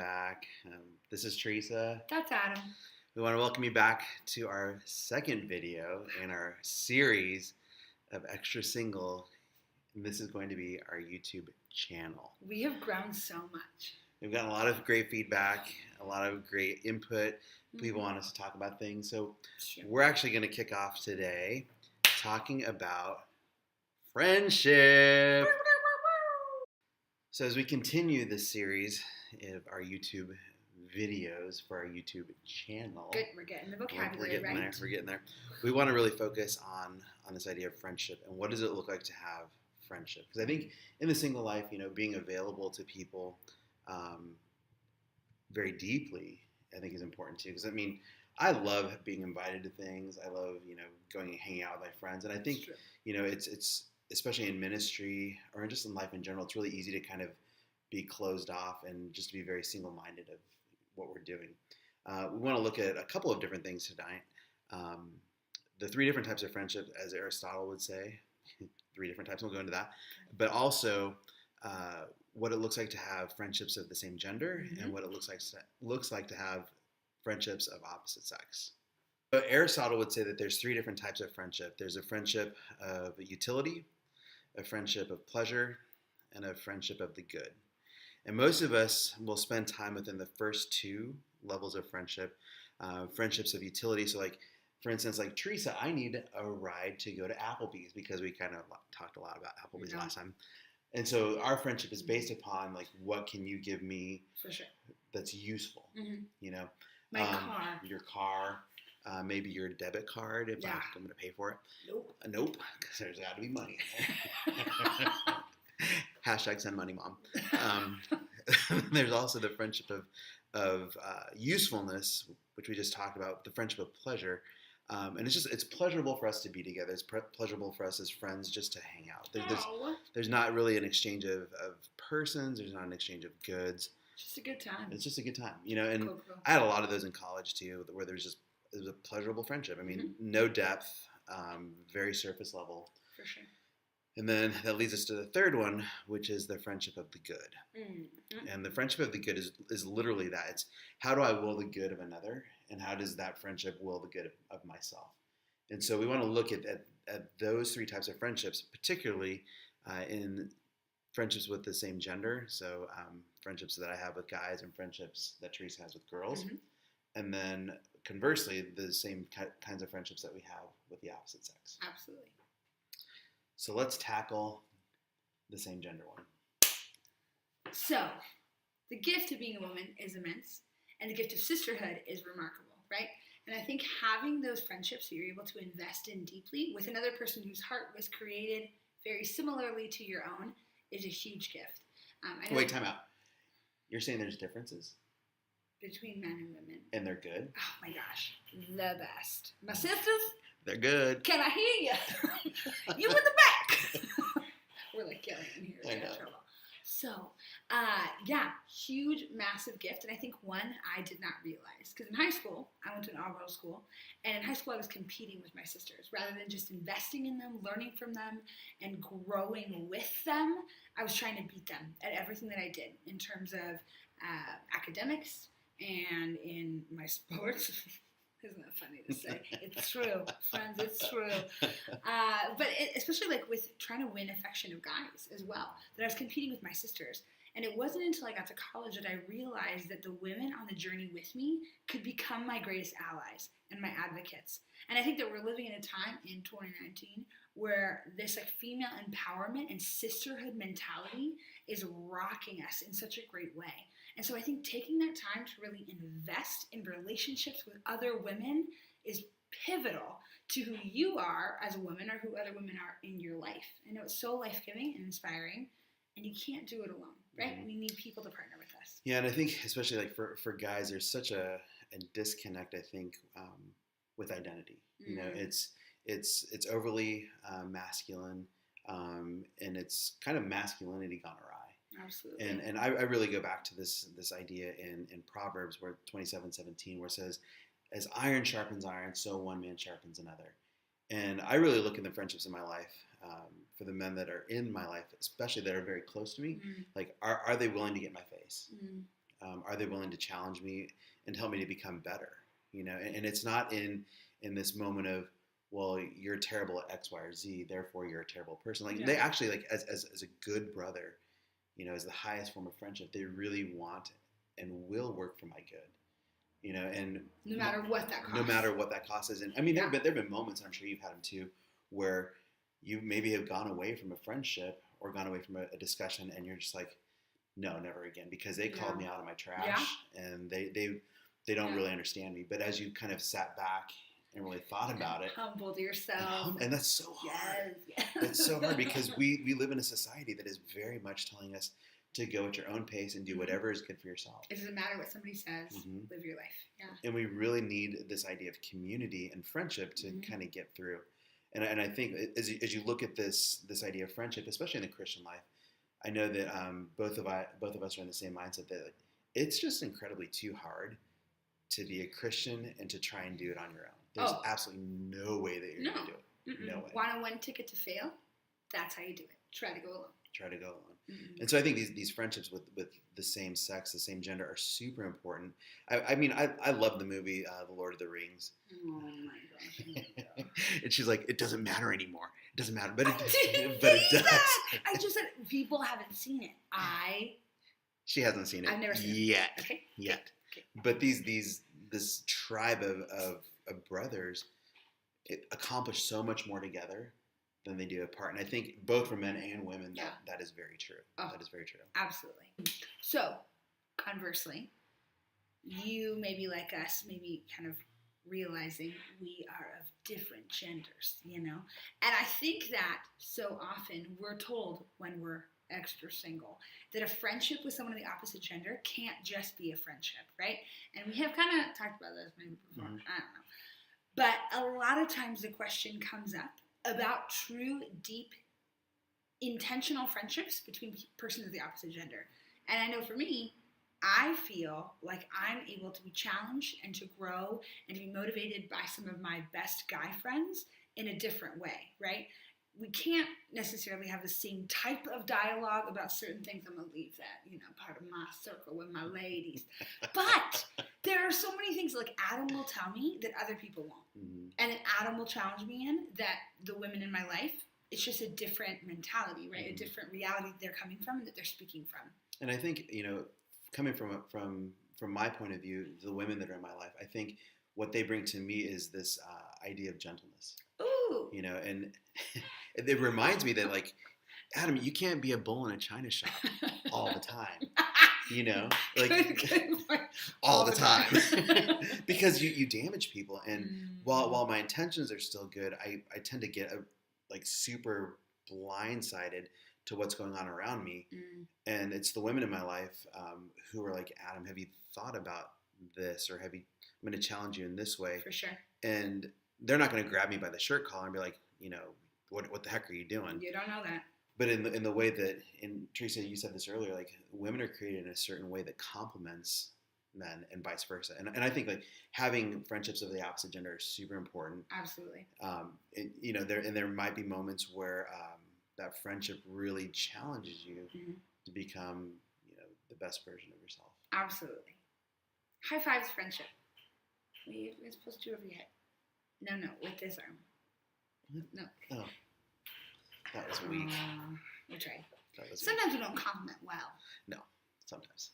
back. This is Teresa. That's Adam. We want to welcome you back to our second video in our series of Extra Single. And this is going to be our YouTube channel. We have grown so much. We've gotten a lot of great feedback, a lot of great input. People want us to talk about things. So we're actually going to kick off today talking about friendship. So as we continue this series of our YouTube videos for our YouTube channel. Good, we're getting the vocabulary right. We're getting there. We want to really focus on this idea of friendship and what does it look like to have friendship? Because I think in the single life, being available to people very deeply, I think is important too. Because I love being invited to things. I love, going and hanging out with my friends. And I think, it's especially in ministry or just in life in general, it's really easy to kind of be closed off and just to be very single-minded of what we're doing. We want to look at a couple of different things tonight. The three different types of friendship, as Aristotle would say, three different types, we'll go into that. But also what it looks like to have friendships of the same gender and what it looks like to have friendships of opposite sex. So Aristotle would say that there's three different types of friendship. There's a friendship of utility, a friendship of pleasure, and a friendship of the good. And most of us will spend time within the first two levels of friendship, friendships of utility. So for instance, like Teresa, I need a ride to go to Applebee's because we kind of talked a lot about Applebee's last time. And so our friendship is based upon what can you give me for sure that's useful, My car. Your car. Maybe your debit card if I'm going to pay for it. Nope, because there's got to be money in there. Hashtag send money, mom. There's also the friendship of usefulness, which we just talked about, the friendship of pleasure. And it's pleasurable for us to be together. It's pleasurable for us as friends just to hang out. There's not really an exchange of persons. There's not an exchange of goods. Just a good time. It's just a good time, and cool. I had a lot of those in college too, where it was a pleasurable friendship. No depth, very surface level. For sure. And then that leads us to the third one, which is the friendship of the good. And the friendship of the good is literally that. It's how do I will the good of another, and how does that friendship will the good of myself? And so we want to look at those three types of friendships, particularly in friendships with the same gender. So friendships that I have with guys and friendships that Teresa has with girls. And then conversely, the same kinds of friendships that we have with the opposite sex. Absolutely. So let's tackle the same gender one. So, the gift of being a woman is immense, and the gift of sisterhood is remarkable, right? And I think having those friendships that you're able to invest in deeply with another person whose heart was created very similarly to your own is a huge gift. Wait, time out. You're saying there's differences? Between men and women. And they're good? Oh my gosh. The best. My sisters? They're good. Can I hear you? You in the back. We're yelling in here. I know. Trouble. So, huge, massive gift. And I think one I did not realize. Because in high school, I went to an all-girls school. And in high school, I was competing with my sisters. Rather than just investing in them, learning from them, and growing with them, I was trying to beat them at everything that I did in terms of academics and in my sports. Isn't that funny to say? It's true, friends, it's true. But especially with trying to win affection of guys as well, that I was competing with my sisters. And it wasn't until I got to college that I realized that the women on the journey with me could become my greatest allies and my advocates. And I think that we're living in a time in 2019 where this female empowerment and sisterhood mentality is rocking us in such a great way. And so I think taking that time to really invest in relationships with other women is pivotal to who you are as a woman or who other women are in your life. I know it's so life-giving and inspiring, and you can't do it alone, right? We need people to partner with us. Yeah, and I think especially for guys, there's such a disconnect, I think, with identity. It's overly masculine, and it's kind of masculinity gone awry. Absolutely. And I really go back to this idea in Proverbs where 27:17 where it says, as iron sharpens iron, so one man sharpens another. And I really look in the friendships in my life, for the men that are in my life, especially that are very close to me, like are they willing to get in my face? Are they willing to challenge me and help me to become better? And it's not in this moment of, well, you're terrible at X, Y, or Z, therefore you're a terrible person. Like they actually, like as a good brother, as the highest form of friendship, they really want and will work for my good. And no matter what that costs. No matter what that cost is. And I mean, there've been moments, I'm sure you've had them too, where you maybe have gone away from a friendship or gone away from a discussion, and you're just like, no, never again, because they called me out of my trash, and they don't really understand me. But as you kind of sat back and really thought about it, humbled yourself, and that's so hard. Yes. It's so hard because we live in a society that is very much telling us to go at your own pace and do whatever is good for yourself. It doesn't matter what somebody says. Live your life. Yeah. And we really need this idea of community and friendship to kind of get through. And I think as you look at this idea of friendship, especially in the Christian life, I know that both of us are in the same mindset that it's just incredibly too hard to be a Christian and to try and do it on your own. There's absolutely no way that you're going to do it. No way. Want a one ticket to fail? That's how you do it. Try to go alone. And so I think these friendships with the same sex, the same gender, are super important. I mean, I love the movie The Lord of the Rings. Oh my gosh! And she's like, it doesn't matter anymore. It doesn't matter, but it does. I just said people haven't seen it. She hasn't seen it. I've never seen it yet. Okay. Yet. Okay. But this tribe of brothers accomplish so much more together than they do apart. And I think both for men and women, that is very true. That is very true. Absolutely. So, conversely, you maybe like us, maybe kind of realizing we are of different genders, And I think that so often we're told when we're extra single that a friendship with someone of the opposite gender can't just be a friendship, right? And we have kind of talked about this maybe before. I don't know. But a lot of times the question comes up about true, deep, intentional friendships between persons of the opposite gender. And I know for me, I feel like I'm able to be challenged and to grow and to be motivated by some of my best guy friends in a different way, right? We can't necessarily have the same type of dialogue about certain things. I'm going to leave that, part of my circle with my ladies. But there are so many things like Adam will tell me that other people won't. And Adam will challenge me in that the women in my life, it's just a different mentality, right? A different reality that they're coming from and that they're speaking from. And I think, coming from my point of view, the women that are in my life, I think what they bring to me is this idea of gentleness. Ooh. And it reminds me that, like, Adam, you can't be a bull in a china shop all the time. All the time. Because you damage people. And while my intentions are still good, I tend to get super blindsided to what's going on around me. And it's the women in my life who are like, Adam, have you thought about this? Or I'm going to challenge you in this way. For sure. And they're not going to grab me by the shirt collar and be like, what the heck are you doing? You don't know that. But in the way that, and Teresa, you said this earlier, like women are created in a certain way that complements men and vice versa. And I think like having friendships of the opposite gender is super important. Absolutely. There might be moments where that friendship really challenges you to become, the best version of yourself. Absolutely. High fives friendship. We're supposed to do over your head. No, with this arm. No. Oh. That was weak. We tried. Sometimes we don't compliment well. No, sometimes.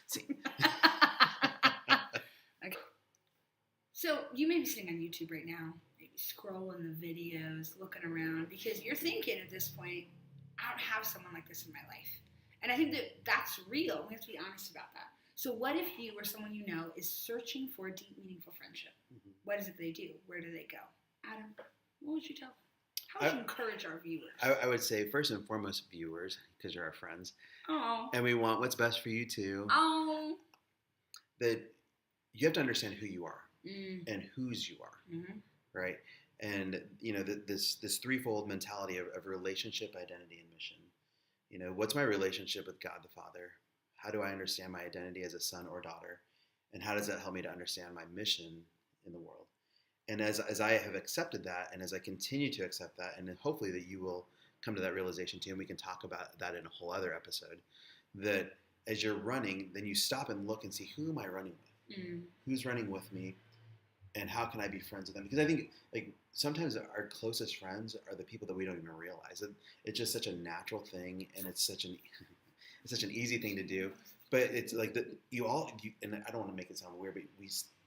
See. Okay. So you may be sitting on YouTube right now, maybe scrolling the videos, looking around, because you're thinking at this point, I don't have someone like this in my life. And I think that's real. We have to be honest about that. So what if you or someone you know is searching for a deep, meaningful friendship? What is it they do? Where do they go? Adam, what would you tell them? How would you encourage our viewers? I would say, first and foremost, viewers, because you're our friends. Oh. And we want what's best for you, too. Oh. That you have to understand who you are and whose you are, right? And, this threefold mentality of relationship, identity, and mission. What's my relationship with God the Father? How do I understand my identity as a son or daughter? And how does that help me to understand my mission in the world? And as I have accepted that, and as I continue to accept that, and hopefully that you will come to that realization too, and we can talk about that in a whole other episode, that as you're running, then you stop and look and see, who am I running with? Who's running with me? And how can I be friends with them? Because I think like sometimes our closest friends are the people that we don't even realize. It's just such a natural thing, and it's such an easy thing to do. But it's like that and I don't want to make it sound weird, but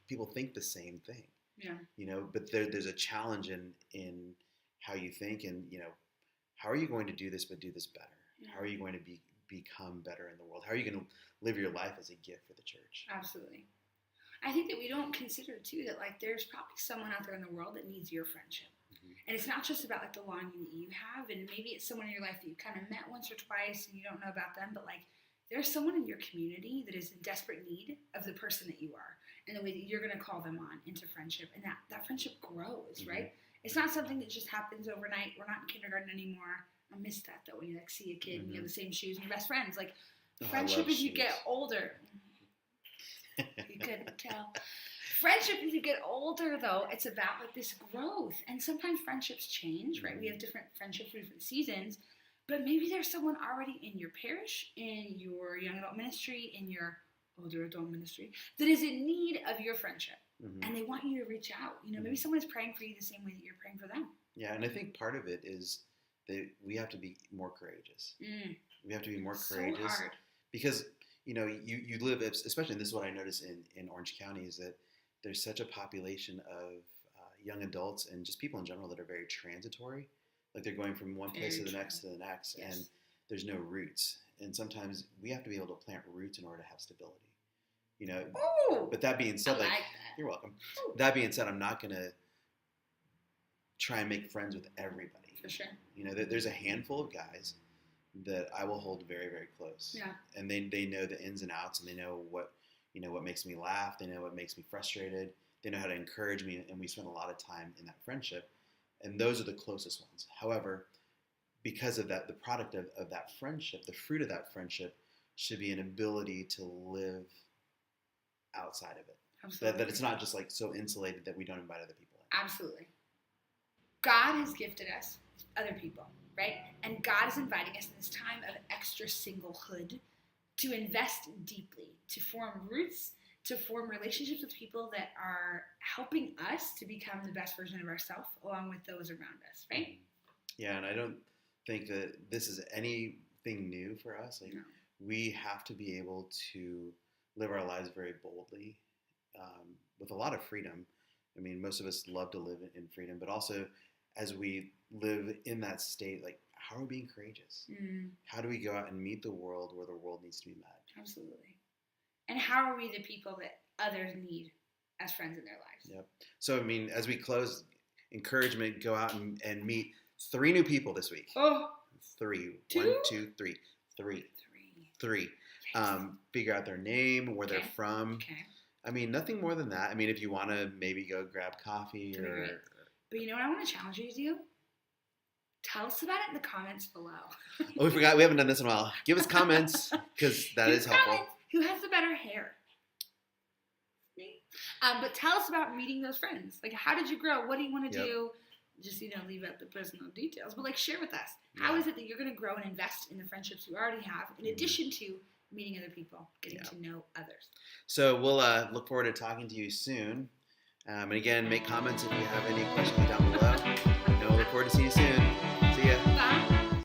people think the same thing. Yeah. But there's a challenge in how you think, and how are you going to do this, but do this better? Yeah. How are you going to become better in the world? How are you going to live your life as a gift for the church? Absolutely. I think that we don't consider too that like there's probably someone out there in the world that needs your friendship. And it's not just about like the longing that you have, and maybe it's someone in your life that you kind of met once or twice and you don't know about them, but like there's someone in your community that is in desperate need of the person that you are, and the way that you're going to call them on into friendship, and that friendship grows, right? It's not something that just happens overnight. We're not in kindergarten anymore. I miss that though, when you like see a kid and you have the same shoes and you're best friends. Like friendship as you get older. You couldn't tell. Friendship as you get older though, it's about like this growth. And sometimes friendships change, right? We have different friendships for different seasons. But maybe there's someone already in your parish, in your young adult ministry, in your older adult ministry, that is in need of your friendship. And they want you to reach out. Maybe someone is praying for you the same way that you're praying for them. Yeah, and I think part of it is that we have to be more courageous. We have to be more courageous. So hard. Because, you live, especially, and this is what I notice in Orange County, is that there's such a population of young adults and just people in general that are very transitory. Like they're going from one place to the next, Yes. and there's no roots. And sometimes we have to be able to plant roots in order to have stability. Ooh, but that being said, I like that. You're welcome. Ooh. That being said, I'm not going to try and make friends with everybody. For sure. There's a handful of guys that I will hold very, very close. Yeah. And they know the ins and outs, and they know what makes me laugh. They know what makes me frustrated. They know how to encourage me, and we spend a lot of time in that friendship. And those are the closest ones. However, because of that, the product of that friendship, the fruit of that friendship should be an ability to live outside of it. Absolutely. That it's not just like so insulated that we don't invite other people in. Absolutely. God has gifted us other people, right? And God is inviting us in this time of extra singlehood to invest deeply, to form roots, to form relationships with people that are helping us to become the best version of ourselves along with those around us, right? Yeah, and I don't think that this is anything new for us. Like, No. we have to be able to live our lives very boldly, with a lot of freedom. I mean, most of us love to live in freedom, but also as we live in that state, like, how are we being courageous? How do we go out and meet the world where the world needs to be met? Absolutely. And how are we the people that others need as friends in their lives? Yep. So, I mean, as we close, encouragement, go out and meet 3 new people this week. Oh, 3. 2? 1, 2, 3. 3. 3. Figure out their name, where they're Okay. from. Okay. I mean, nothing more than that. I mean, if you want to maybe go grab coffee or... Right. But you know what I want to challenge you to do? Tell us about it in the comments below. Oh, we forgot. We haven't done this in a while. Give us comments, because that is helpful. Comments. Who has the better hair? Me. But tell us about meeting those friends. Like, how did you grow? What do you want to Yep. do? Just, leave out the personal details. But, like, share with us. How Yeah. is it that you're going to grow and invest in the friendships you already have, in addition to meeting other people, getting to know others? So we'll look forward to talking to you soon. And again, make comments if you have any questions down below. And we'll look forward to seeing you soon.